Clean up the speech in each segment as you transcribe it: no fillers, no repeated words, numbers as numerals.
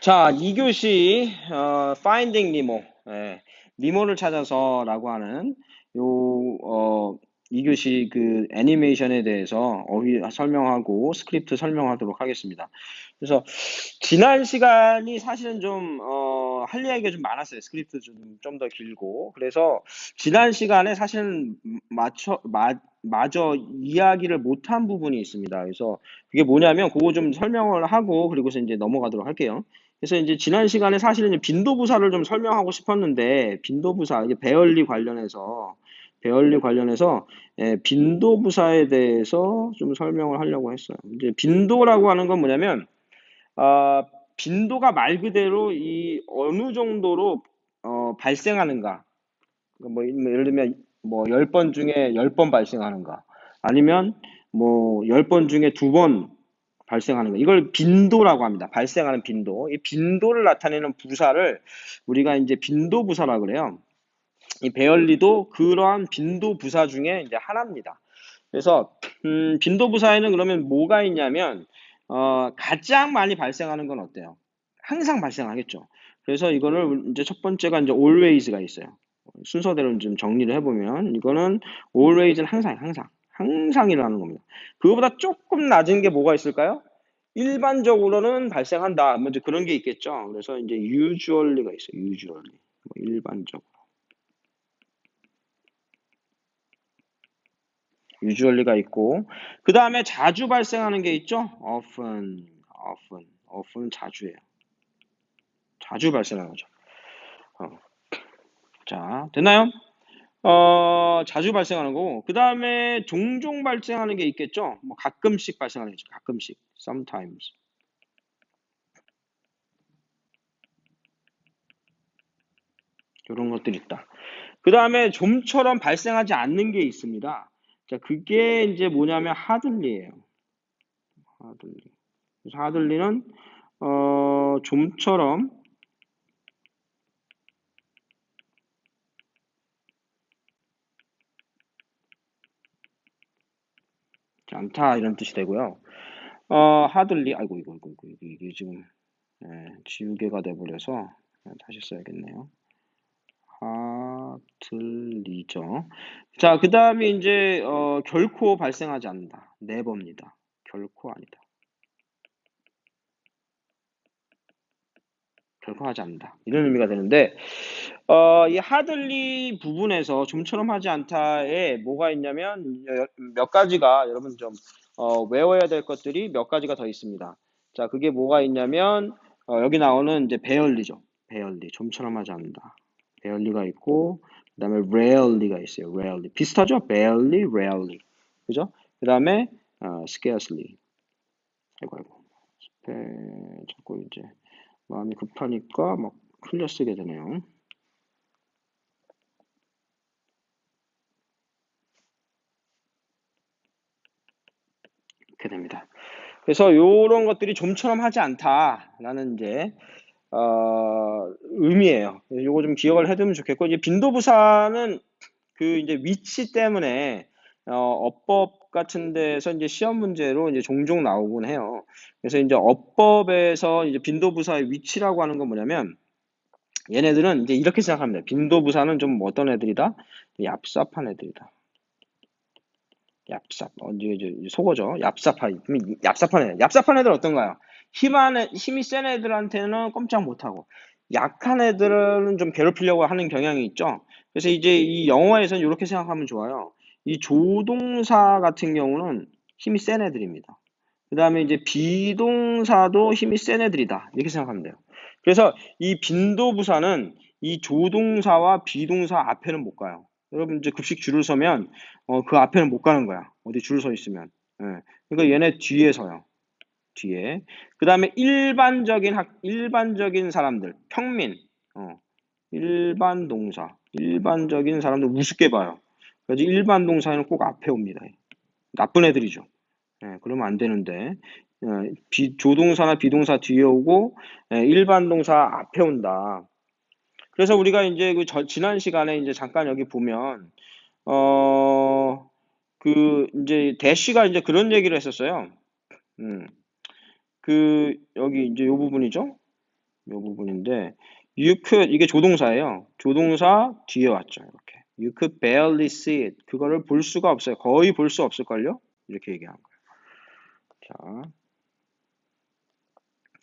자, 2교시 Finding Nemo, 니모를 찾아서라고 하는 요 2교시 그 애니메이션에 대해서 설명하고 스크립트 설명하도록 하겠습니다. 그래서 지난 시간이 사실은 좀 할 이야기가 좀 많았어요. 스크립트 좀 더 길고. 그래서 지난 시간에 사실은 마저 이야기를 못한 부분이 있습니다. 그래서 그게 뭐냐면 그거 좀 설명을 하고 그리고서 이제 넘어가도록 할게요. 그래서 이제 지난 시간에 사실은 빈도부사를 좀 설명하고 싶었는데 빈도부사 이게 배열리 관련해서 빈도부사에 대해서 좀 설명을 하려고 했어요. 이제 빈도라고 하는 건 뭐냐면 아, 빈도가 말 그대로 이 어느 정도로 발생하는가. 뭐 예를 들면 뭐 10번 중에 10번 발생하는가. 아니면 뭐 10번 중에 2번 발생하는 거. 이걸 빈도라고 합니다. 발생하는 빈도. 이 빈도를 나타내는 부사를 우리가 이제 빈도 부사라 그래요. 이 배열리도 그러한 빈도 부사 중에 이제 하나입니다. 그래서 빈도 부사에는 그러면 뭐가 있냐면 가장 많이 발생하는 건 어때요? 항상 발생하겠죠. 그래서 이거를 이제 첫 번째가 이제 always가 있어요. 순서대로 좀 정리를 해보면 이거는 always는 항상 일어나는 겁니다. 그거보다 조금 낮은 게 뭐가 있을까요? 일반적으로는 발생한다. 뭐 이제 그런 게 있겠죠. 그래서 이제 usually가 있어요. usually. 뭐 일반적으로. usually가 있고 그 다음에 자주 발생하는 게 있죠. often 자주예요. 자주 발생하는 거죠. 어, 자, 됐나요? 자주 발생하는 거고 그 다음에 종종 발생하는 게 있겠죠. 뭐 가끔씩 발생하는 거죠. 가끔씩, sometimes 이런 것들이 있다. 그 다음에 좀처럼 발생하지 않는 게 있습니다. 자, 그게 이제 뭐냐면 하들리예요. 하들리. 그래서 하들리는 좀처럼 않다 이런 뜻이 되고요. 하들리, 아이고, 이게 지금, 지우개가 돼버려서, 다시 써야겠네요. 하들리죠. 자, 그 다음에 이제, 결코 발생하지 않는다. 네버입니다. 결코 아니다. 결코 하지 않는다. 이런 의미가 되는데, 이 하들리 부분에서 좀처럼 하지 않다에 뭐가 있냐면, 몇 가지가, 여러분 좀, 외워야 될 것들이 몇 가지가 더 있습니다. 자, 그게 뭐가 있냐면, 여기 나오는 이제 배열리죠. 배열리. 좀처럼 하지 않는다. 배열리가 있고, 그 다음에 rarely가 있어요. rarely. 비슷하죠? barely, rarely. 그죠? 그 다음에, scarcely. 아이고. 자꾸 이제, 마음이 급하니까 막 흘려 쓰게 되네요. 이렇게 됩니다. 그래서 이런 것들이 좀처럼 하지 않다라는 이제 의미예요. 요거 좀 기억을 해두면 좋겠고 이제 빈도부사는 그 이제 위치 때문에 어법 같은 데서 이제 시험 문제로 이제 종종 나오곤 해요. 그래서 이제 어법에서 이제 빈도부사의 위치라고 하는 건 뭐냐면 얘네들은 이제 이렇게 생각합니다. 빈도부사는 좀 어떤 애들이다? 얍삽한 애들이다. 얍삽. 이제 속어죠. 얍삽한 애들 어떤가요? 힘이 센 애들한테는 꼼짝 못하고, 약한 애들은 좀 괴롭히려고 하는 경향이 있죠. 그래서 이제 이 영어에서는 이렇게 생각하면 좋아요. 이 조동사 같은 경우는 힘이 센 애들입니다. 그 다음에 이제 비동사도 힘이 센 애들이다. 이렇게 생각하면 돼요. 그래서 이 빈도부사는 이 조동사와 비동사 앞에는 못 가요. 여러분 이제 급식 줄을 서면 그 앞에는 못 가는 거야. 어디 줄 서 있으면. 예. 그러니까 얘네 뒤에 서요. 뒤에. 그 다음에 일반적인 사람들, 평민, 일반 동사, 일반적인 사람들 우습게 봐요. 그래서 일반 동사에는 꼭 앞에 옵니다. 나쁜 애들이죠. 그러면 안 되는데, 조동사나 비동사 뒤에 오고, 일반 동사 앞에 온다. 그래서 우리가 이제 지난 시간에 이제 잠깐 여기 보면, 이제 대쉬가 이제 그런 얘기를 했었어요. 음, 여기 이제 요 부분이죠. 요 부분인데 you could 이게 조동사예요. 조동사 뒤에 왔죠. 이렇게. You could barely see it. 그거를 볼 수가 없어요. 거의 볼 수 없을걸요? 이렇게 얘기한 거예요.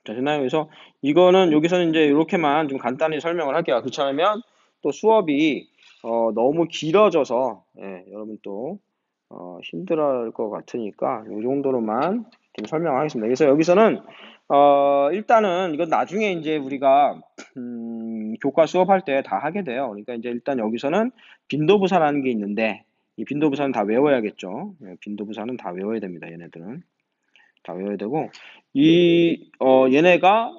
자, 됐나요? 그래서 이거는 여기서는 이제 이렇게만 좀 간단히 설명을 할게요. 그렇지 않으면 또 수업이 너무 길어져서 여러분 또 힘들어할 것 같으니까 이 정도로만 좀 설명하겠습니다. 그래서 여기서는 일단은 이건 나중에 이제 우리가 교과 수업할 때 다 하게 돼요. 그러니까 이제 일단 여기서는 빈도부사라는 게 있는데 이 빈도부사는 다 외워야겠죠. 빈도부사는 다 외워야 됩니다. 얘네들은. 다 외워야 되고 얘네가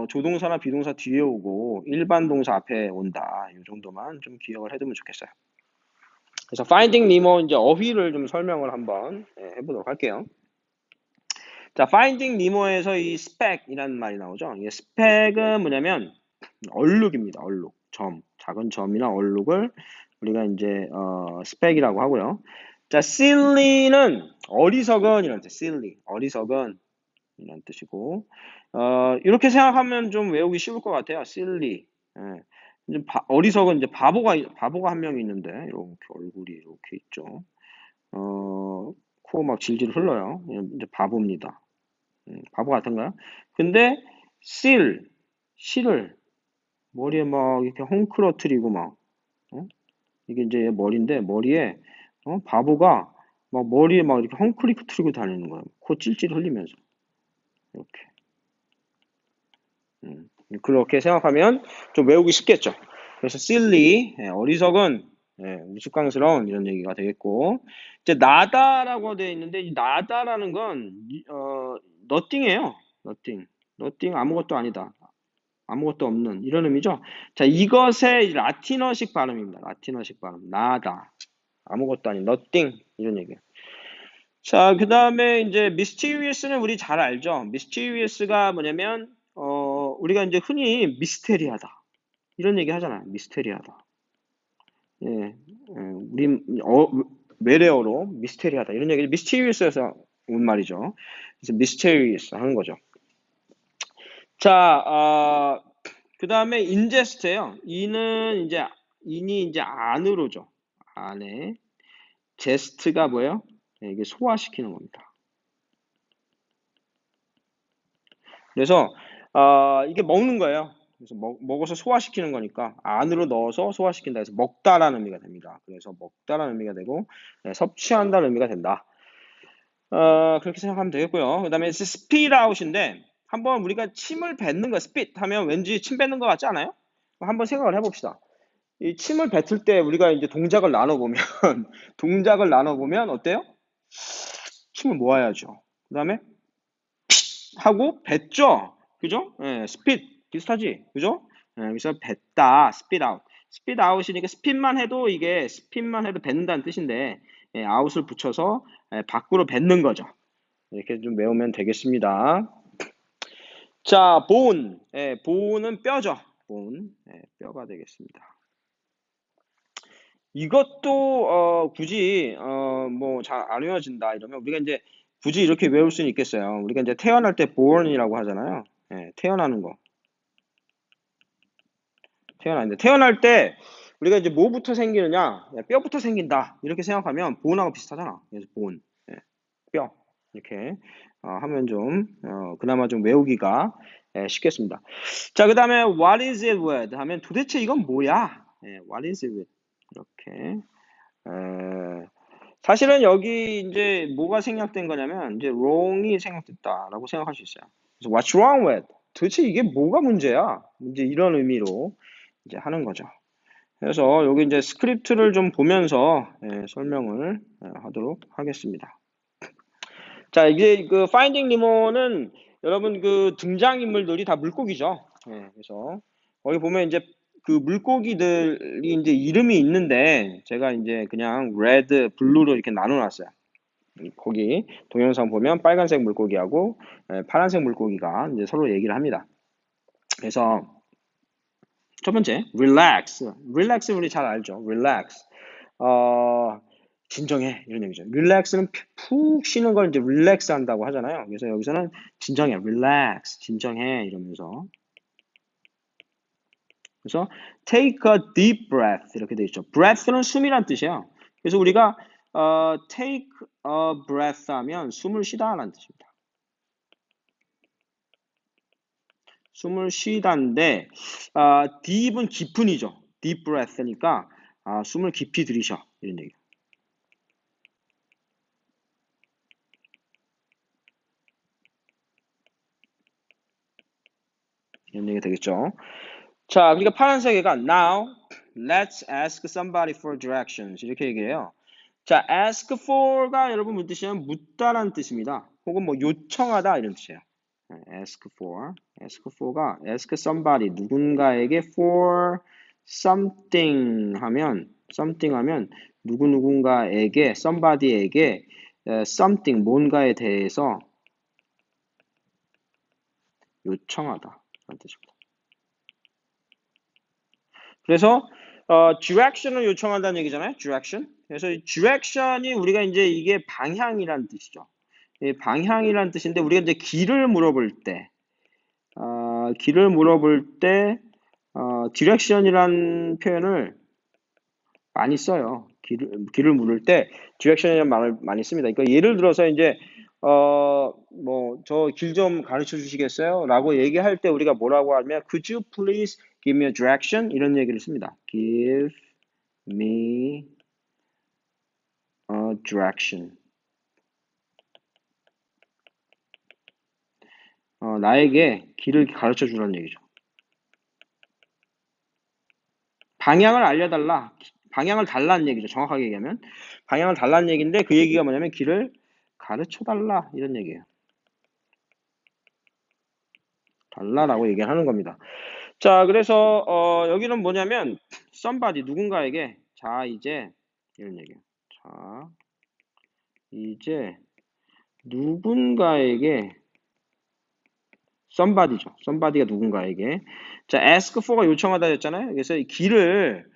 조동사나 비동사 뒤에 오고 일반 동사 앞에 온다. 이 정도만 좀 기억을 해두면 좋겠어요. 그래서 Finding Nemo 이제 어휘를 좀 설명을 한번 해보도록 할게요. 자, Finding Nemo에서 이 spec이라는 말이 나오죠. 이 spec은 뭐냐면 얼룩입니다. 얼룩, 점, 작은 점이나 얼룩을 우리가 이제 spec이라고 하고요. 자, silly는 어리석은 이런 뜻, silly, 어리석은 이런 뜻이고, 이렇게 생각하면 좀 외우기 쉬울 것 같아요. silly. 예. 이제 어리석은 이제 바보가 한 명 있는데, 이렇게 얼굴이 이렇게 있죠. 코 막 질질 흘러요. 이제 바보입니다. 바보 같은가요? 근데, 실을 머리에 막 이렇게 헝클어트리고 막, 이게 이제 머리인데, 머리에, 바보가 막 머리에 막 이렇게 헝클어트리고 다니는 거예요. 코 찔찔 흘리면서. 이렇게. 그렇게 생각하면 좀 외우기 쉽겠죠. 그래서 silly, 어리석은, 우스꽝스러운 이런 얘기가 되겠고, 이제 나다라고 되어 있는데 이 나다라는 건 nothing이에요. nothing 아무것도 아니다. 아무것도 없는 이런 의미죠. 자, 이것의 라틴어식 발음입니다. 라틴어식 발음. 나다. 아무것도 아닌 nothing 이런 얘기예요. 자, 그 다음에 이제 mysterious는 우리 잘 알죠. mysterious가 뭐냐면 우리가 이제 흔히 미스테리하다 이런 얘기 하잖아요. 미스테리하다. 예, 우리 외래어로 미스테리하다 이런 얘기를 mysterious에서 온 말이죠. 그래서 mysterious 하는 거죠. 자, 그 다음에 ingest예요. 인이 이제 안으로죠. 안에 제스트가 뭐예요? 이게 소화시키는 겁니다. 그래서 이게 먹는 거예요. 그래서 먹어서 소화시키는 거니까 안으로 넣어서 소화시킨다 해서 먹다라는 의미가 됩니다. 그래서 먹다라는 의미가 되고 섭취한다는 의미가 된다. 그렇게 생각하면 되겠고요. 그 다음에 spit out인데 한번 우리가 침을 뱉는 거 spit 하면 왠지 침 뱉는 거 같지 않아요? 한번 생각을 해봅시다. 이 침을 뱉을 때 우리가 이제 동작을 나눠보면 어때요? 침을 모아야죠. 그 다음에 하고 뱉죠. 그죠? 예, spit 비슷하지. 그죠? 예, 그래서 뱉다, spit out. spit out이니까 spit만 해도 뱉는다는 뜻인데 out을 붙여서 밖으로 뱉는 거죠. 이렇게 좀 외우면 되겠습니다. 자, bone. bone은 뼈죠. bone. 뼈가 되겠습니다. 이것도 굳이 뭐 잘 안 외워진다 이러면 우리가 이제 굳이 이렇게 외울 수는 있겠어요. 우리가 이제 태어날 때 born이라고 하잖아요. 태어나는 거. 태어날 때 우리가 이제 뭐부터 생기느냐? 뼈부터 생긴다. 이렇게 생각하면 bone하고 비슷하잖아. 그래서 bone. 뼈. 이렇게 하면 좀 그나마 좀 외우기가 쉽겠습니다. 자, 그 다음에 what is it with 하면 도대체 이건 뭐야? what is it with 이렇게 사실은 여기 이제 뭐가 생략된 거냐면 이제 wrong이 생략됐다라고 생각할 수 있어요. 그래서 what's wrong with? 도대체 이게 뭐가 문제야? 이제 이런 의미로 이제 하는 거죠. 그래서 여기 이제 스크립트를 좀 보면서 설명을 하도록 하겠습니다. 자, 이게 그 파인딩 니모는 여러분 그 등장인물들이 다 물고기죠. 그래서 거기 보면 이제 그 물고기들이 이제 이름이 있는데 제가 이제 그냥 레드, 블루로 이렇게 나눠놨어요. 거기 동영상 보면 빨간색 물고기하고 파란색 물고기가 이제 서로 얘기를 합니다. 그래서 첫 번째, relax. relax 우리 잘 알죠. relax. 진정해 이런 얘기죠. relax는 푹 쉬는 걸 이제 relax 한다고 하잖아요. 그래서 여기서는 진정해, relax, 진정해 이러면서 그래서 take a deep breath 이렇게 돼 있죠. breath는 숨이란 뜻이에요. 그래서 우리가 take a breath 하면 숨을 쉬다라는 뜻입니다. 숨을 쉬다인데 deep은 깊은이죠. deep breath니까 숨을 깊이 들이셔 이런 얘기. 이런 얘기 되겠죠. 자, 그러니까 파란색이가 now let's ask somebody for directions 이렇게 얘기해요. 자, ask for가 여러분 무슨 뜻이냐면 묻다라는 뜻입니다. 혹은 뭐 요청하다 이런 뜻이에요. ask for가 ask somebody 누군가에게 for something 하면 누군가에게 somebody에게 something 뭔가에 대해서 요청하다 라는 뜻입니다. 그래서 direction을 요청한다는 얘기잖아요. direction. 그래서 direction이 우리가 이제 이게 방향이라는 뜻이죠. 방향이라는 뜻인데 우리가 이제 길을 물어볼 때 direction이라는 표현을 많이 써요. 길을 물을 때 direction이라는 말을 많이 씁니다. 그러니까 예를 들어서 이제 뭐 저 길 좀 가르쳐 주시겠어요? 라고 얘기할 때 우리가 뭐라고 하면 could you please give me a direction? 이런 얘기를 씁니다. give me a direction. 나에게 길을 가르쳐 주라는 얘기죠. 방향을 알려달라. 방향을 달라는 얘기죠. 정확하게 얘기하면. 방향을 달라는 얘기인데 그 얘기가 뭐냐면 길을 가르쳐 달라. 이런 얘기예요. 달라라고 얘기를 하는 겁니다. 자, 그래서 여기는 뭐냐면 somebody 누군가에게 자, 이제 이런 얘기예요. 자, 이제 누군가에게 somebody죠. somebody가 누군가에게 자, ask for가 요청하다 했잖아요. 그래서 이 길을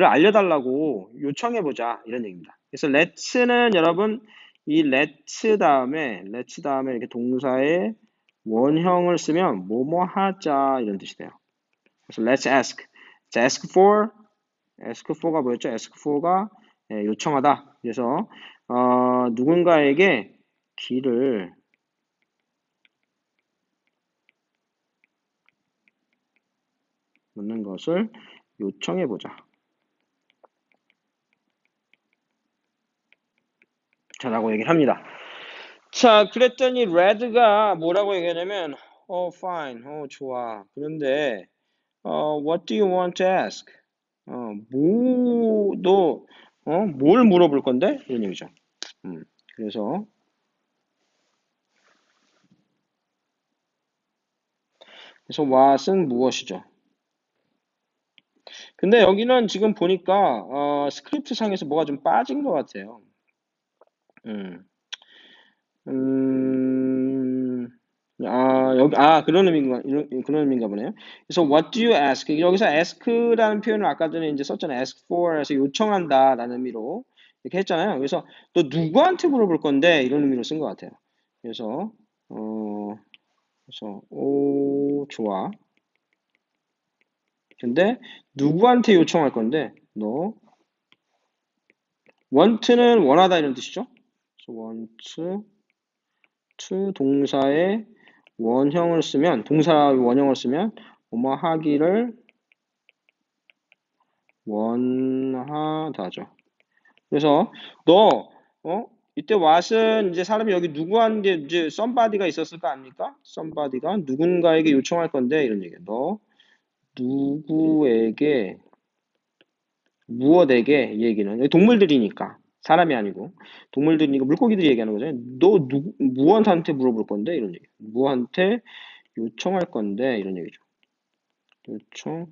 알려달라고 요청해보자 이런 얘기입니다. 그래서 let's는 여러분 이 let's 다음에 이렇게 동사의 원형을 쓰면 뭐뭐 하자 이런 뜻이 돼요. 그래서 let's ask. 자, ask for가 뭐였죠? ask for가 요청하다. 그래서 누군가에게 길을 묻는 것을 요청해보자. 자, 라고 얘기를 합니다. 자, 그랬더니 red가 뭐라고 얘기하냐면 fine, 좋아. 그런데 what do you want to ask? 뭘 물어볼 건데? 이런 얘기죠. 그래서 what은 무엇이죠? 근데 여기는 지금 보니까 스크립트 상에서 뭐가 좀 빠진 것 같아요. 그런 의미인가 보네요. 그래서 what do you ask? 여기서 ask라는 표현을 아까 전에 이제 썼잖아요. ask for에서 요청한다라는 의미로 이렇게 했잖아요. 그래서 너 누구한테 물어볼 건데 이런 의미로 쓴 것 같아요. 그래서 오 좋아. 근데 누구한테 요청할 건데 너 want는 원하다 이런 뜻이죠. 그래서 want to 동사의 원형을 쓰면 동사 원형을 쓰면 뭐뭐 하기를 원하다죠. 그래서 너 이때 what은 이제 사람이 여기 누구한테 이제 somebody가 있었을 거 아닙니까? somebody가 누군가에게 요청할 건데 이런 얘기야. 너 누구에게 무엇에게 이 얘기는 동물들이니까 사람이 아니고 동물들이니까 물고기들이 얘기하는 거잖아요. 너 무엇한테 물어볼 건데 이런 얘기. 무엇한테 요청할 건데 이런 얘기죠. 요청하고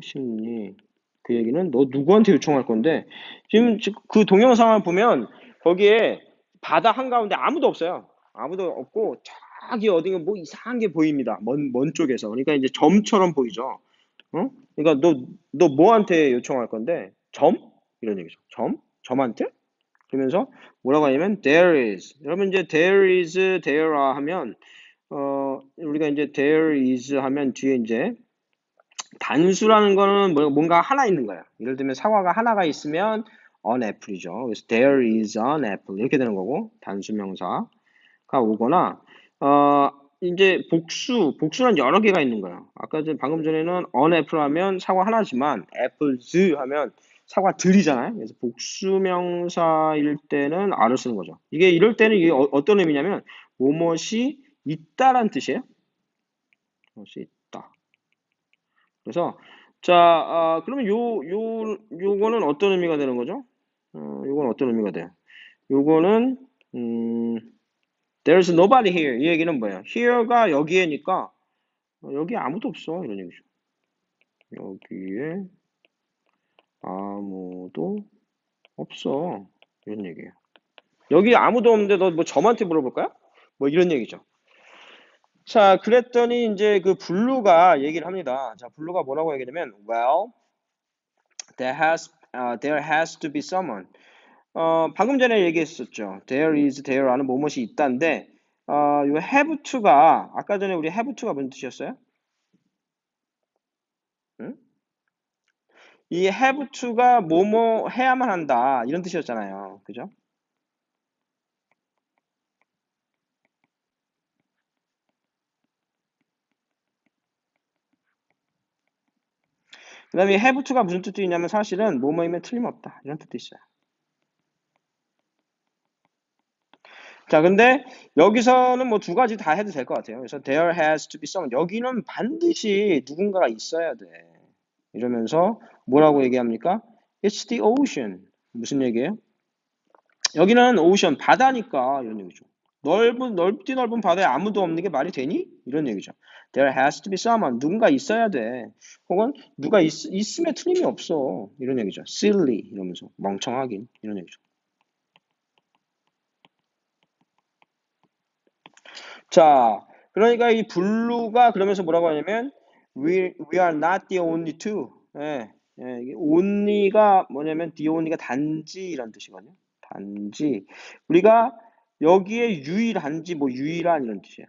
싶니? 그 얘기는 너 누구한테 요청할 건데 지금 그 동영상을 보면 거기에 바다 한가운데 아무도 없어요. 아무도 없고 저기 어딘가 뭐 이상한 게 보입니다. 먼 쪽에서. 그러니까 이제 점처럼 보이죠. 그러니까 너 뭐한테 요청할 건데? 점? 이런 얘기죠. 점한테? 그러면서 뭐라고 하냐면 there is. 여러분 이제 there is, there are 하면 우리가 이제 there is 하면 뒤에 이제 단수라는 거는 뭔가 하나 있는 거예요. 예를 들면 사과가 하나가 있으면 an apple이죠. 그래서 there is an apple 이렇게 되는 거고 단수명사가 오거나 이제 복수는 여러 개가 있는 거예요. 아까 방금 전에는 an apple 하면 사과 하나지만 apples 하면 사과들이잖아요. 그래서 복수명사일 때는 a를 쓰는 거죠. 이게 이럴 때는 이게 어떤 의미냐면 뭐뭇이 있다란 뜻이에요. 무엇이 있다. 그래서 자, 그러면 요거는 어떤 의미가 되는 거죠? 요건 어떤 의미가 돼요? 요거는 there's nobody here. 이 얘기는 뭐예요? here가 여기에니까 여기 아무도 없어 이런 얘기죠. 여기에 아무도 없어 이런 얘기예요. 여기 아무도 없는데 너 뭐 저한테 물어볼까요? 뭐 이런 얘기죠. 자, 그랬더니 이제 그 블루가 얘기를 합니다. 자, 블루가 뭐라고 얘기냐면 well, there has to be someone. 방금 전에 얘기했었죠. there라는 뭐뭇이 있다인데, 요 have to가, 아까 전에 우리 have to가 무슨 뜻이었어요? 응? 이 have to가 뭐뭐 해야만 한다, 이런 뜻이었잖아요. 그죠? 그 다음에 have to가 무슨 뜻도 있냐면 사실은 뭐뭐이면 틀림없다, 이런 뜻도 있어요. 자, 근데 여기서는 뭐 두 가지 다 해도 될 것 같아요. 그래서 there has to be someone. 여기는 반드시 누군가가 있어야 돼. 이러면서 뭐라고 얘기합니까? It's the ocean. 무슨 얘기예요? 여기는 오션, 바다니까 이런 얘기죠. 넓디 넓은 바다에 아무도 없는 게 말이 되니? 이런 얘기죠. There has to be someone. 누군가 있어야 돼. 혹은 누가 있으면 틀림이 없어. 이런 얘기죠. Silly 이러면서 멍청하긴 이런 얘기죠. 자, 그러니까 이 블루가 그러면서 뭐라고 하냐면 we are not the only two. 예, 예, 이게 only가 뭐냐면 the only가 단지 이런 뜻이거든요. 단지 우리가 여기에 유일한지 뭐 유일한 이런 뜻이야.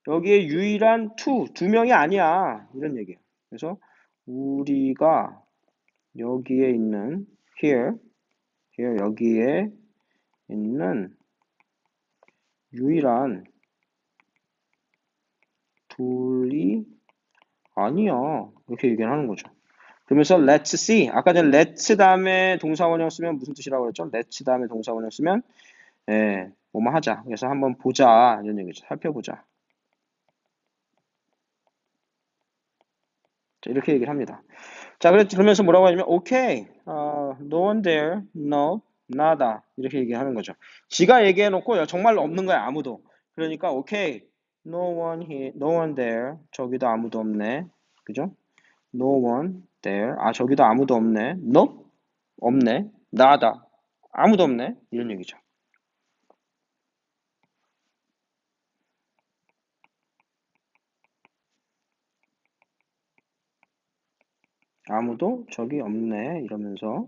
여기에 유일한 두 명이 아니야 이런 얘기야. 그래서 우리가 여기에 있는 here 여기에 있는 유일한 둘이 아니야. 이렇게 얘기를 하는 거죠. 그러면서 let's see. 아까 전에 let's 다음에 동사원형 쓰면 무슨 뜻이라고 그랬죠? let's 다음에 동사원형 쓰면 뭐뭐 하자. 그래서 한번 보자. 이런 얘기죠. 살펴보자. 자, 이렇게 얘기를 합니다. 자, 그러면서 뭐라고 하냐면 okay, no one there, no, nada 이렇게 얘기하는 거죠. 지가 얘기해놓고 정말로 없는 거야 아무도. 그러니까 okay, no one here, no one there. 저기도 아무도 없네. 그죠? No one there. 저기도 아무도 없네. Nope. 없네. 나다. 아무도 없네. 이런 얘기죠. 아무도 저기 없네. 이러면서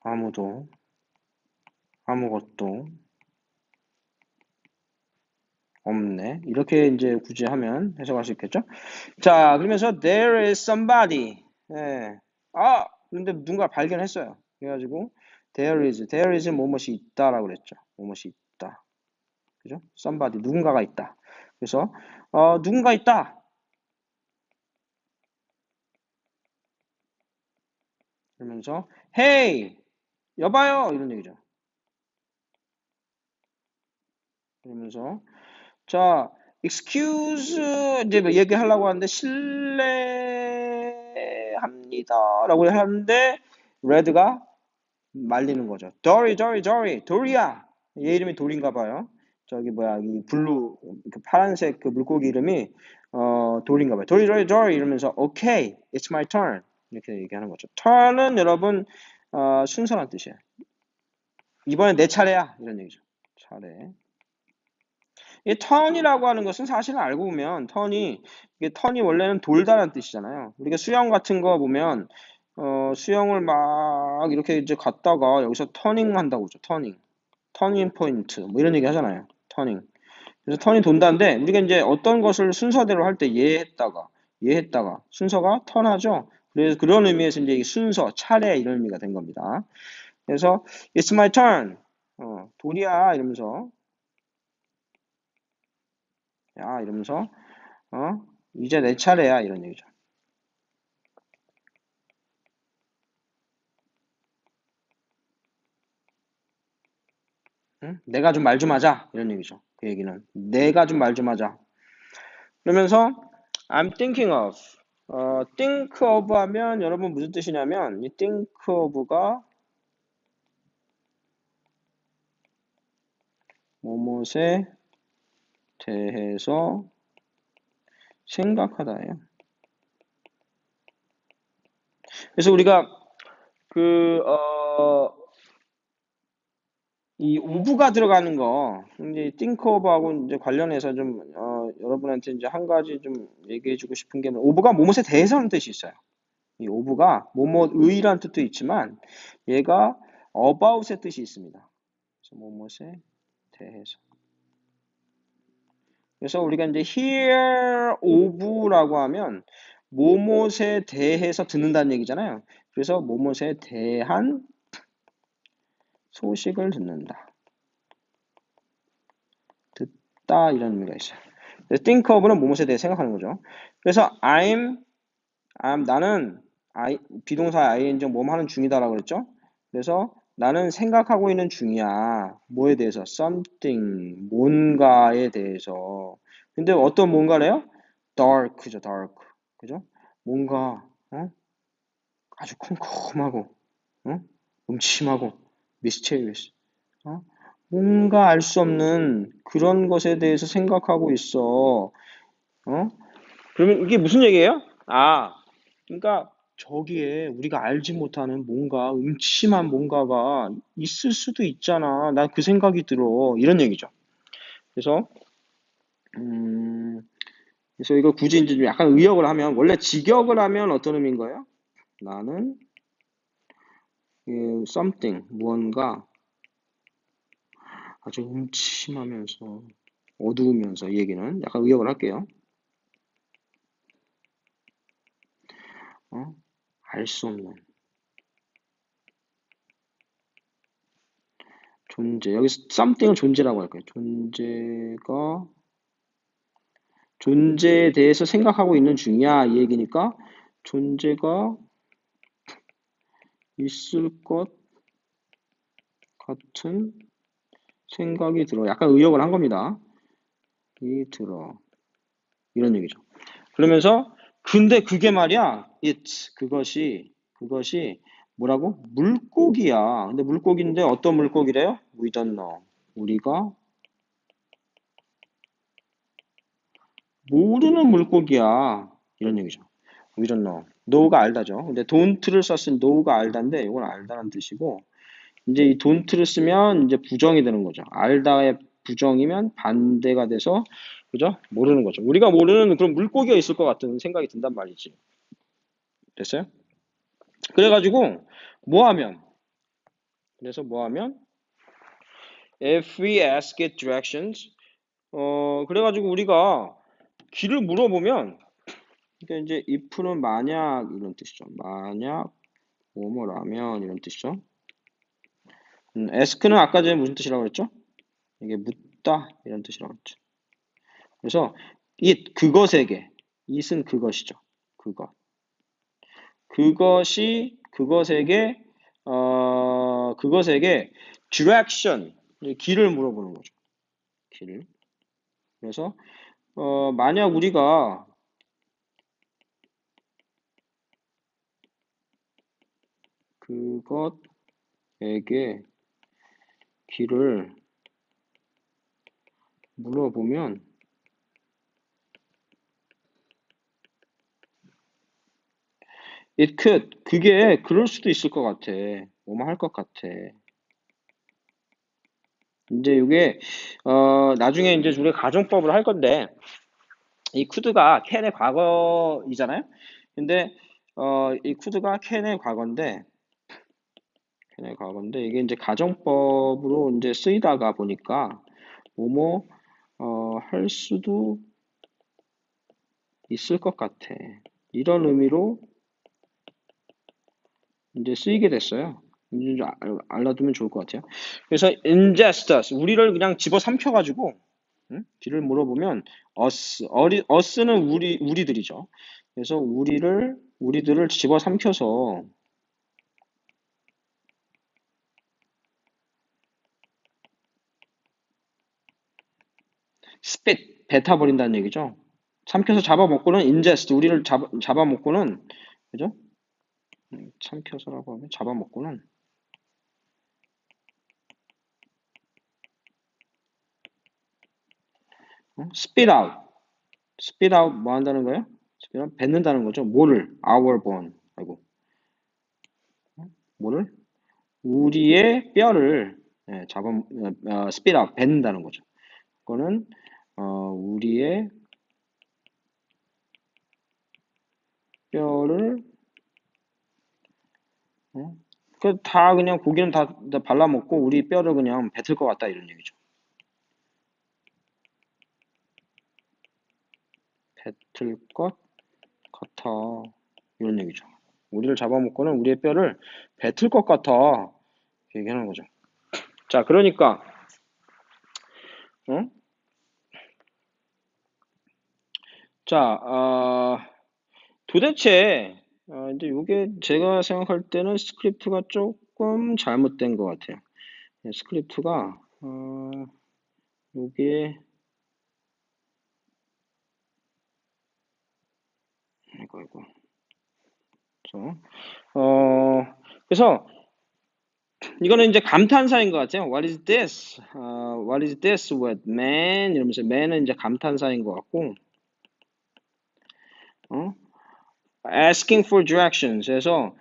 아무도 아무것도 없네. 이렇게 이제 굳이 하면 해석할 수 있겠죠? 자, 그러면서 there is somebody. 예. 근데 누군가 발견했어요. 그래가지고 there is 뭐뭇이 있다라고 그랬죠. 뭐뭇이 있다. 그죠? somebody 누군가가 있다. 그래서 누군가 있다. 그러면서 hey 여봐요 이런 얘기죠. 그러면서 자 excuse 이제 뭐 얘기하려고 하는데 실례합니다라고 하는데 레드가 말리는 거죠. 도리 도리야. 얘 이름이 도리인가 봐요. 저기 뭐야 이 블루 그 파란색 그 물고기 이름이 도리인가 봐요. 도리 이러면서 okay it's my turn 이렇게 얘기하는 거죠. turn은 여러분 순서란 뜻이에요. 이번엔 내 차례야 이런 얘기죠. 차례. 이 턴이라고 하는 것은 사실은 알고 보면 이게 턴이 원래는 돌다라는 뜻이잖아요. 우리가 수영 같은 거 보면 수영을 막 이렇게 이제 갔다가 여기서 터닝 한다고 그러죠. 터닝 포인트 뭐 이런 얘기 하잖아요. 터닝. 그래서 턴이 돈다는데 우리가 이제 어떤 것을 순서대로 할 때 얘 했다가 순서가 턴하죠. 그래서 그런 의미에서 이제 이 순서, 차례 이런 의미가 된 겁니다. 그래서 It's my turn. 돌이야 이러면서 야 이러면서 이제 내 차례야 이런 얘기죠. 응? 내가 좀 말 좀 하자 이런 얘기죠. 그 얘기는 내가 좀 말 좀 하자. 그러면서 I'm thinking of think of 하면 여러분 무슨 뜻이냐면 이 think of가 뭐뭇에 대해서 생각하다예요. 그래서 우리가 그 이 오브가 들어가는 거, 이제 think of하고 이제 관련해서 좀, 여러분한테 이제 한 가지 좀 얘기해주고 싶은 게, 오브가 뭐뭇에 대해서는 뜻이 있어요. 이 오브가 뭐뭇의란 뜻도 있지만, 얘가 about의 뜻이 있습니다. 그래서 뭐뭇에 대해서. 그래서 우리가 이제 hear of라고 하면, 뭐뭇에 대해서 듣는다는 얘기잖아요. 그래서 뭐뭇에 대한 소식을 듣는다. 듣다 이런 의미가 있어요. think of는 뭐뭇에 대해 생각하는 거죠. 그래서 나는 비동사 ing 뭐뭐 하는 중이다라고 그랬죠. 그래서 나는 생각하고 있는 중이야. 뭐에 대해서? something 뭔가에 대해서. 근데 어떤 뭔가래요? dark죠, dark. 그죠? 뭔가 아주 컴컴하고 음침하고 mysterious. 어? 뭔가 알 수 없는 그런 것에 대해서 생각하고 있어. 그러면 이게 무슨 얘기예요? 그러니까 저기에 우리가 알지 못하는 뭔가 음침한 뭔가가 있을 수도 있잖아. 나 그 생각이 들어. 이런 얘기죠. 그래서 음, 그래서 이거 굳이 이제 좀 약간 의역을 하면 원래 직역을 하면 어떤 의미인 거예요? 나는 something 무언가 아주 음침하면서 어두우면서 이 얘기는 약간 의역을 할게요. 알 수 없는 존재. 여기서 something은 존재라고 할 거예요. 존재에 대해서 생각하고 있는 중이야. 이 얘기니까 존재가 있을 것 같은 생각이 들어. 약간 의역을 한 겁니다. 이 들어. 이런 얘기죠. 그러면서 근데 그게 말이야. 그것이 뭐라고? 물고기야. 근데 물고기인데 어떤 물고기래요? We don't know. 우리가 모르는 물고기야. 이런 얘기죠. We don't know. know가 알다죠. 근데 don't를 썼으니 know가 알다인데 이건 알다는 뜻이고 이제 이 don't를 쓰면 이제 부정이 되는 거죠. 알다의 부정이면 반대가 돼서 그죠? 모르는 거죠. 우리가 모르는 그런 물고기가 있을 것 같은 생각이 든단 말이지. 됐어요? 그래가지고 뭐 하면 그래서 뭐 하면 if we ask it directions 그래가지고 우리가 길을 물어보면 그러니까 이제 if는 만약 이런 뜻이죠. 만약 뭐뭐라면 이런 뜻이죠. ask는 아까 전에 무슨 뜻이라고 그랬죠? 이게 묻다 이런 뜻이라고 했죠. 그래서 그것에게 it은 그것이죠. 그것에게 그것에게 direction 길을 물어보는 거죠. 길. 그래서 만약 우리가 그것에게 길을 물어보면 it could 그게 그럴 수도 있을 것 같아. 뭐뭐 할 것 같아. 이제 이게 나중에 이제 우리가 가정법을 할 건데 이 could가 can의 과거이잖아요. 근데 이 could가 can의 과거인데 이게 이제 가정법으로 이제 쓰이다가 보니까 뭐뭐 할 수도 있을 것 같아. 이런 의미로 이제 쓰이게 됐어요. 이제 좀 알아두면 좋을 것 같아요. 그래서 ingest us, 우리를 그냥 집어 삼켜가지고, 응? 길을 물어보면 us, us는 우리들이죠. 그래서 우리들을 집어 삼켜서 spit, 뱉어버린다는 얘기죠. 삼켜서 잡아먹고는 ingest, 우리를 잡아먹고는, 그죠? 삼켜서라고 하면 잡아먹고는 spit out, spit out 뭐 한다는 거예요? spit out 뱉는다는 거죠. 뭐를? our bone. 아이고, 뭐를? 우리의 뼈를 spit out 뱉는다는 거죠. 그거는 우리의 뼈를 다 그냥 고기는 다 발라먹고 우리 뼈를 그냥 뱉을 것 같다 이런 얘기죠. 뱉을 것 같아 이런 얘기죠. 우리를 잡아먹고는 우리의 뼈를 뱉을 것 같아 얘기하는 거죠. 자, 그러니까 어? 자, 도대체 이제 이게 제가 생각할 때는 스크립트가 조금 잘못된 것 같아요. 스크립트가 여기에 이거 그래서 이거는 이제 감탄사인 것 같아요. What is this? What is this word, man? 이러면서 man은 이제 감탄사인 것 같고, asking for directions. 그래서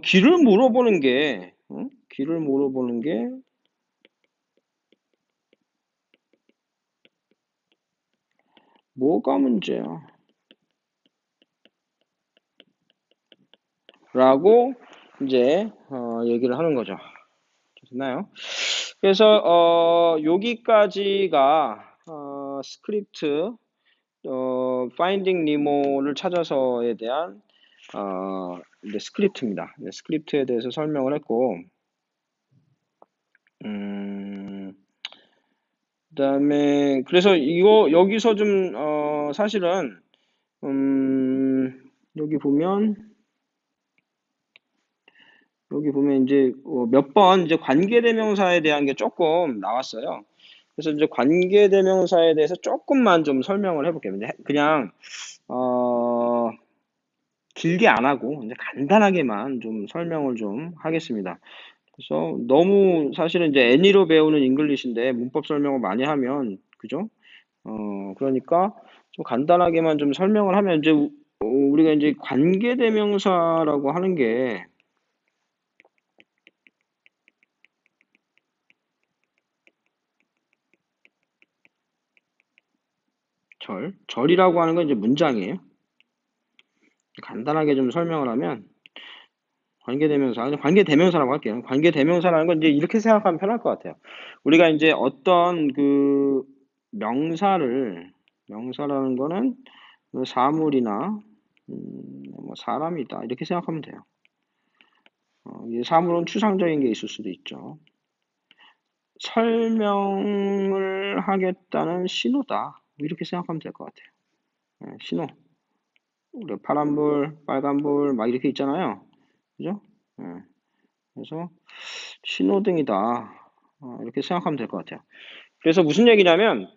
길을 물어보는 게, 길을 물어보는 게 뭐가 문제야? 라고 이제 얘기를 하는 거죠. 됐나요? 그래서 여기까지가 스크립트 Finding Nemo를 찾아서에 대한 이제 스크립트입니다. 스크립트에 대해서 설명을 했고, 그다음에 그래서 이거 여기서 좀 사실은 여기 보면 이제 몇 번 이제 관계대명사에 대한 게 조금 나왔어요. 그래서 이제 관계대명사에 대해서 조금만 좀 설명을 해볼게요. 그냥 길게 안 하고 이제 간단하게만 좀 설명을 좀 하겠습니다. 그래서 너무 사실은 이제 애니로 배우는 잉글리시인데 문법 설명을 많이 하면 그죠? 그러니까 좀 간단하게만 좀 설명을 하면 이제 우리가 이제 관계대명사라고 하는 게 절이라고 하는 건 이제 문장이에요. 간단하게 좀 설명을 하면 관계대명사라고 할게요. 관계대명사라는 건 이제 이렇게 생각하면 편할 것 같아요. 우리가 이제 어떤 그 명사라는 거는 뭐 사물이나 뭐 사람이다 이렇게 생각하면 돼요. 이 사물은 추상적인 게 있을 수도 있죠. 설명을 하겠다는 신호다. 뭐 이렇게 생각하면 될 것 같아요. 신호. 우리 파란불, 빨간불 막 이렇게 있잖아요. 그죠? 그래서 신호등이다. 이렇게 생각하면 될 것 같아요. 그래서 무슨 얘기냐면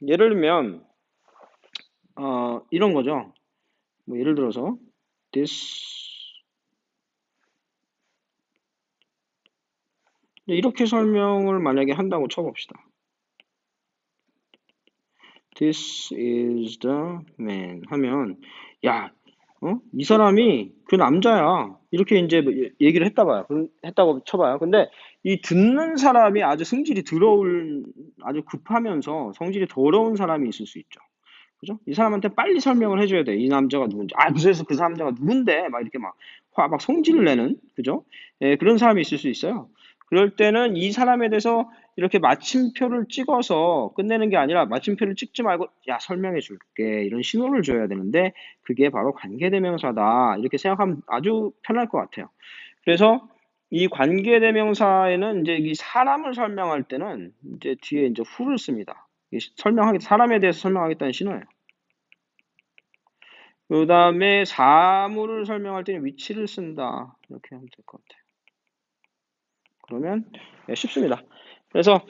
예를 들면 이런 거죠. 뭐 예를 들어서 this 이렇게 설명을 만약에 한다고 쳐봅시다. This is the man 하면 야, 이 사람이 그 남자야. 이렇게 이제 뭐 얘기를 했다고 쳐봐요. 근데 이 듣는 사람이 아주 아주 급하면서 성질이 더러운 사람이 있을 수 있죠. 그죠? 이 사람한테 빨리 설명을 해줘야 돼. 이 남자가 누군지. 그래서 그 남자가 누군데? 막 이렇게 막 성질을 내는, 그죠? 예, 그런 사람이 있을 수 있어요. 그럴 때는 이 사람에 대해서 이렇게 마침표를 찍어서 끝내는 게 아니라 마침표를 찍지 말고 야 설명해 줄게 이런 신호를 줘야 되는데 그게 바로 관계대명사다 이렇게 생각하면 아주 편할 것 같아요. 그래서 이 관계대명사에는 이제 이 사람을 설명할 때는 이제 뒤에 이제 who를 씁니다. 사람에 대해서 설명하겠다는 신호예요. 그 다음에 사물을 설명할 때는 위치를 쓴다. 이렇게 하면 될 것 같아요. 그러면 쉽습니다. 그래서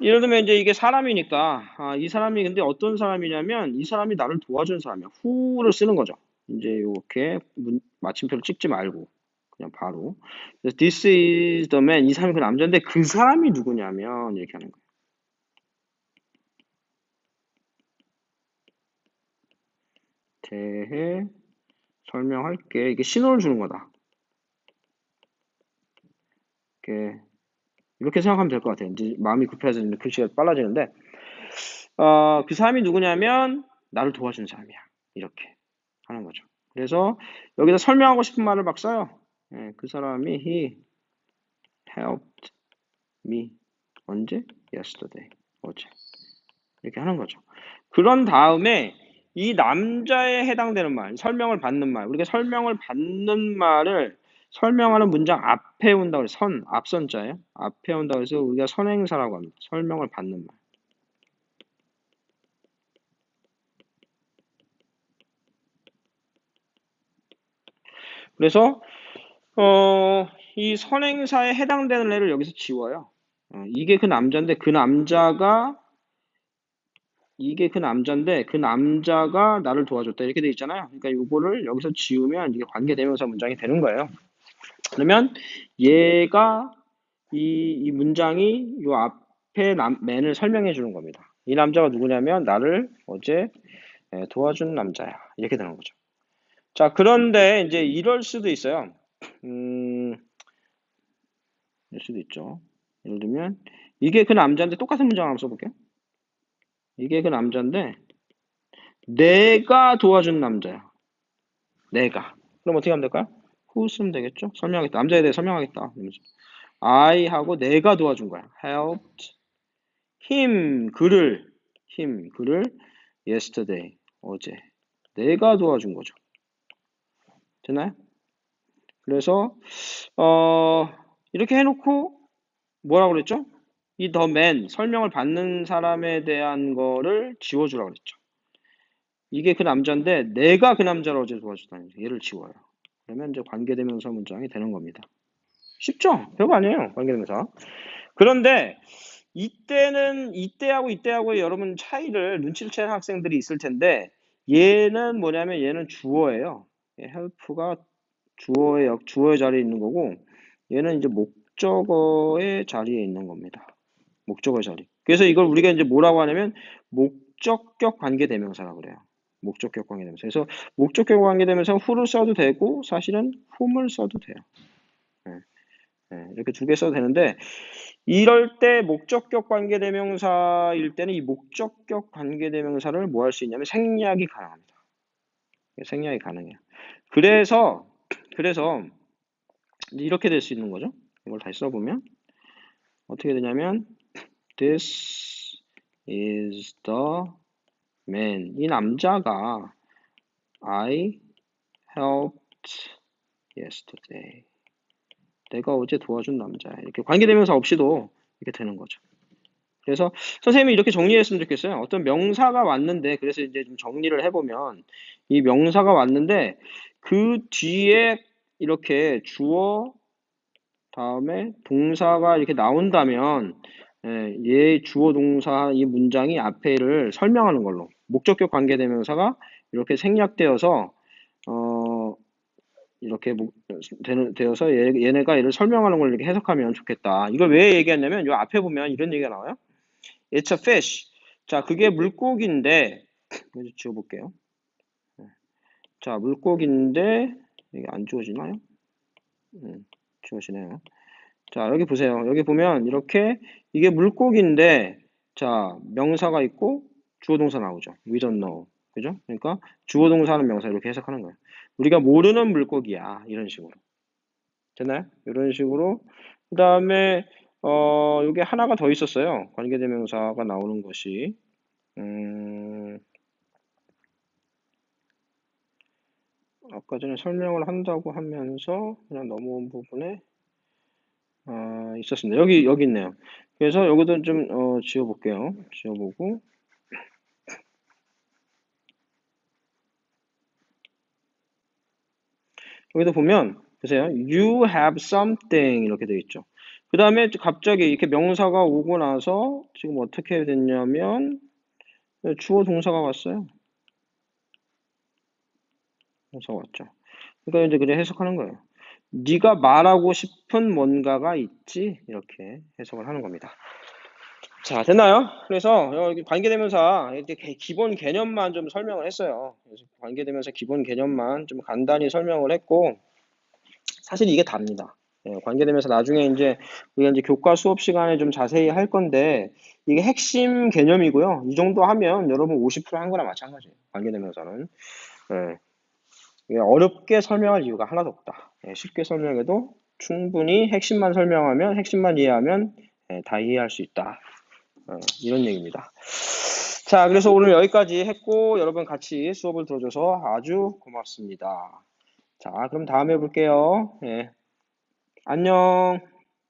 예를 들면 이제 이게 사람이니까 이 사람이 근데 어떤 사람이냐면 이 사람이 나를 도와준 사람이야. who를 쓰는 거죠. 이제 이렇게 마침표를 찍지 말고 그냥 바로 This is the man. 이 사람이 그 남자인데 그 사람이 누구냐면 이렇게 하는 거예요. 대해 설명할게. 이게 신호를 주는 거다. 이렇게 생각하면 될 것 같아요. 이제 마음이 급해서 글씨가 빨라지는데 그 사람이 누구냐면 나를 도와준 사람이야. 이렇게 하는 거죠. 그래서 여기다 설명하고 싶은 말을 막 써요. 그 사람이 he helped me 언제? yesterday 어제 이렇게 하는 거죠. 그런 다음에 이 남자에 해당되는 말, 설명을 받는 말, 우리가 설명을 받는 말을 설명하는 문장 앞에 온다고 해서 앞선자예요. 앞에 온다고 해서 우리가 선행사라고 합니다. 설명을 받는 말. 그래서 이 선행사에 해당되는 애를 여기서 지워요. 이게 그 남자인데 그 남자가 나를 도와줬다 이렇게 돼 있잖아요. 그러니까 이거를 여기서 지우면 이게 관계대명사 문장이 되는 거예요. 그러면 얘가 이 문장이 요 앞에 맨을 설명해 주는 겁니다. 이 남자가 누구냐면 나를 어제 도와준 남자야. 이렇게 되는 거죠. 자, 그런데 이제 이럴 수도 있어요. 이럴 수도 있죠. 예를 들면 이게 그 남자인데 똑같은 문장 한번 써볼게요. 이게 그 남자인데 내가 도와준 남자야. 내가. 그럼 어떻게 하면 될까요? who 쓰면 되겠죠? 설명하겠다. 남자에 대해 설명하겠다. I 하고 내가 도와준 거야. helped 그를 yesterday 어제 내가 도와준 거죠. 됐나요? 그래서 이렇게 해놓고 뭐라고 그랬죠? 이 the man 설명을 받는 사람에 대한 거를 지워주라고 그랬죠. 이게 그 남자인데 내가 그 남자를 어제 도와줬다는 얘를 지워요. 그러면 이제 관계대명사 문장이 되는 겁니다. 쉽죠? 별거 아니에요. 관계대명사. 그런데 이때하고 여러분 차이를 눈치를 채는 학생들이 있을 텐데 얘는 뭐냐면 얘는 주어예요. help가 주어의 자리에 있는 거고 얘는 이제 목적어의 자리에 있는 겁니다. 목적어 자리. 그래서 이걸 우리가 이제 뭐라고 하냐면 목적격 관계대명사라고 그래요. 목적격 관계대명사. 그래서 목적격 관계대명사 who를 써도 되고 사실은 whom을 써도 돼요. 이렇게 두 개 써도 되는데 이럴 때 목적격 관계대명사일 때는 이 목적격 관계대명사를 뭐 할 수 있냐면 생략이 가능합니다. 생략이 가능해요. 그래서 이렇게 될 수 있는 거죠. 이걸 다시 써보면 어떻게 되냐면 This is the man. 이 남자가 I helped yesterday. 내가 어제 도와준 남자야. 이렇게 관계대명사 없이도 이렇게 되는 거죠. 그래서 선생님이 이렇게 정리했으면 좋겠어요. 어떤 명사가 왔는데, 그래서 이제 좀 정리를 해보면, 이 명사가 왔는데, 그 뒤에 이렇게 주어, 다음에 동사가 이렇게 나온다면, 얘 주어 동사 이 문장이 앞에를 설명하는 걸로, 목적격 관계대명사가 이렇게 생략되어서, 이렇게 되어서 얘네가 얘를 설명하는 걸 이렇게 해석하면 좋겠다. 이걸 왜 얘기했냐면, 요 앞에 보면 이런 얘기가 나와요. It's a fish. 자, 그게 물고기인데, 이거 지워볼게요. 자, 물고기인데, 이게 안 지워지나요? 지워지네요. 자, 여기 보세요. 여기 보면 이렇게 이게 물고기인데, 자, 명사가 있고 주어 동사 나오죠. We don't know. 그죠? 그러니까 주어 동사는 명사 이렇게 해석하는 거예요. 우리가 모르는 물고기야. 이런 식으로. 됐나요? 이런 식으로. 그 다음에 요게 하나가 더 있었어요. 관계대명사가 나오는 것이. 아까 전에 설명을 한다고 하면서 그냥 넘어온 부분에 있었습니다. 여기 있네요. 그래서 여기도 좀 지워볼게요. 지워보고 여기도 보면 보세요. You have something 이렇게 되어 있죠. 그 다음에 갑자기 이렇게 명사가 오고 나서 지금 어떻게 됐냐면 주어 동사가 왔어요. 동사가 왔죠. 그러니까 이제 그냥 해석하는 거예요. 네가 말하고 싶은 뭔가가 있지? 이렇게 해석을 하는 겁니다. 자, 됐나요? 그래서 여기 관계대명사 이렇게 기본 개념만 좀 설명을 했어요. 그래서 관계대명사 기본 개념만 좀 간단히 설명을 했고 사실 이게 답니다. 예, 관계대명사 나중에 이제 우리가 이제 교과 수업 시간에 좀 자세히 할 건데 이게 핵심 개념이고요. 이 정도 하면 여러분 50%한 거나 마찬가지예요. 관계대명사는. 예, 이게 어렵게 설명할 이유가 하나도 없다. 예, 쉽게 설명해도 충분히 핵심만 설명하면 핵심만 이해하면 다 이해할 수 있다. 이런 얘기입니다. 자, 그래서 오늘 여기까지 했고 여러분 같이 수업을 들어줘서 아주 고맙습니다. 자, 그럼 다음에 볼게요. 예, 안녕.